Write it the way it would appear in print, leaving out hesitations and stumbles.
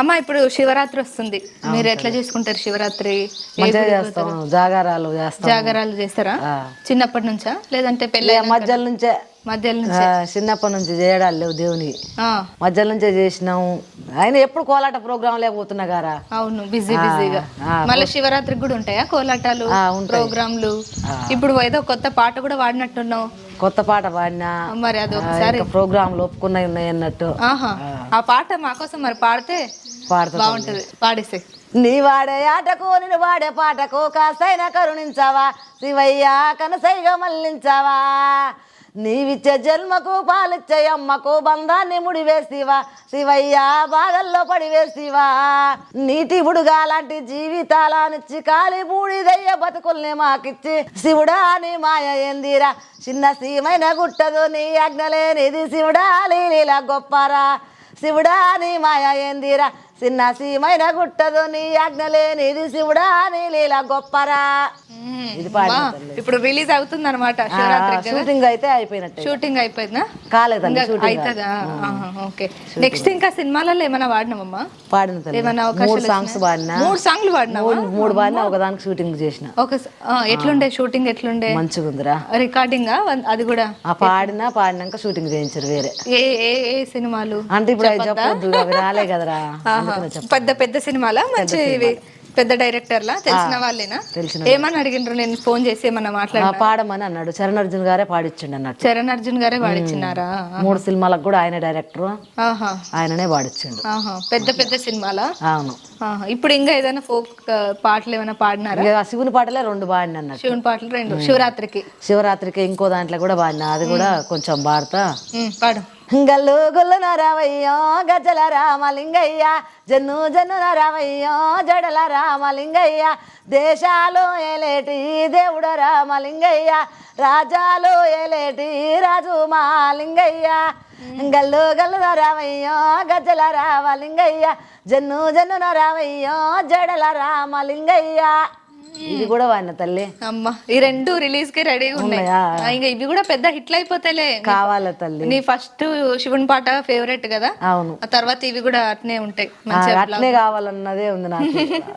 అమ్మ ఇప్పుడు శివరాత్రి వస్తుంది, మీరు ఎట్లా చేసుకుంటారు శివరాత్రి? మంచిగా చేస్తాం, జాగారాలు చేస్తాం. జాగరాలు చేస్తారా చిన్నప్పటి నుంచా లేదంటే పెళ్ళి మధ్యలో నుంచే? మధ్యలో నుంచి. చిన్నప్పటి నుంచి చేయడాలు లేవు దేవుని, మధ్యలో నుంచే చేసినాము. ఆయన ఎప్పుడు కోలాట ప్రోగ్రాం లేకపోతున్నా గారా. అవును, బిజీగా. మళ్ళీ శివరాత్రికి కూడా ఉంటాయా కోలాటాలు ప్రోగ్రాంలు? ఇప్పుడు ఏదో కొత్త పాట కూడా వాడినట్టున్నావు. కొత్త పాట పాడినా మరి అది ఒకసారి ప్రోగ్రాంలు ఒప్పుకున్నాయి ఉన్నాయి అన్నట్టు. ఆ పాట మాకోసం మరి పాడితే బాగుంటది, పాడేసే. నీ వాడే ఆటకు నేను వాడే పాటకు కాస్తైనా కరుణించావా శివయ్య, కనసైగా మళ్ళించావా. నీవిచ్చే జన్మకు పాలిచ్చే అమ్మకు బంధాన్ని ముడివేసివా శివయ్య, బాగల్లో పడివేసివా. నీటి బుడుగా లాంటి జీవితాలనిచ్చి కాలి బూడిదయ్య బతుకుల్ని మాకిచ్చి శివుడా నీ మాయ ఏందిరా, చిన్న సీమైన గుట్టదు నీ ఆజ్ఞలేనిది శివుడా లీలా గొప్పరా. శివుడా నీ మాయ ఏందిరా, చిన్న సీమైన గుట్టదు నీ ఆజ్ఞలేనిది శివుడా నీ లీలా గొప్పరా. ఇది ఇప్పుడు రిలీజ్ అవుతుంది అనమాట. షూటింగ్ అయితే అయిపోయినట్టు. షూటింగ్ అయిపోయిందా? కాలేదండి, అవుతుందా? ఓకే. నెక్స్ట్ ఇంకా సినిమాలలో ఏమైనా వాడినామమ్మా? పాడిన ఏమైనా 3 సాంగ్స్ పాడినా. 3 సాంగ్లు పాడినా? 3 పాడినా, ఒకదానికి షూటింగ్ చేసిన. ఎట్లుండే షూటింగ్? ఎట్లుండే? మంచిగా ఉందిరా. రికార్డింగ్ అది కూడా పాడినాక షూటింగ్ చేయించారు వేరే. ఏ సినిమాలు అంటే ఇప్పుడు చెప్పొద్దు, అవి రాలే కదరా. పెద్ద పెద్ద సినిమాలా? మంచి పెద్ద డైరెక్టర్లా? తెలిసిన వాళ్ళేనా? ఏమని అడిగిండ్రు? నేను ఫోన్ చేసి ఏమన్నా మాట్లాడాను? పాడమని అన్నాడు. చరణ్ అర్జున్ గారే పాడిచ్చిండు అన్నట్టు. చరణ్ అర్జున్ గారే పాడిచ్చినారా? 3 సినిమాలకు కూడా ఆయన డైరెక్టర్, ఆయననే పాడిచ్చిండు. పెద్ద పెద్ద సినిమాలా? అవును. ఇప్పుడు ఇంకా ఏదైనా ఫోక్ పాటలు ఏమైనా పాడినారా? శివుని పాటలే 2 పాడిన అన్నట్టు. శివుని పాటలు 2 శివరాత్రికి ఇంకో దాంట్లో కూడా పాడినా, అది కూడా కొంచెం పాడతా. పాడు. గల్లు గొల్లు నరవయ్యో గజల రామలింగయ్య, జన్ను జన్ను నరవయ్యో జడల రామలింగయ్య, దేశాలు ఏలేటి దేవుడ రామలింగయ్య, రాజాలు ఏలేటి రాజు మాలింగయ్య. గల్లు గల్లు నరవయ్యో గజల రామలింగయ్య, జన్ను జన్ను నరవయ్యో జడల రామలింగయ్య. ఇది కూడా వాడిన తల్లి. అమ్మ, ఈ 2 రిలీజ్ కి రెడీగా ఉన్నాయి. ఇంకా ఇవి కూడా పెద్ద హిట్లు అయిపోతాయిలే. కావాల తల్లి. నీ ఫస్ట్ శివుని పాట ఫేవరెట్ కదా? అవును. ఆ తర్వాత ఇవి కూడా అట్నే ఉంటాయి. అట్నే కావాలన్నదే ఉంది నాకు.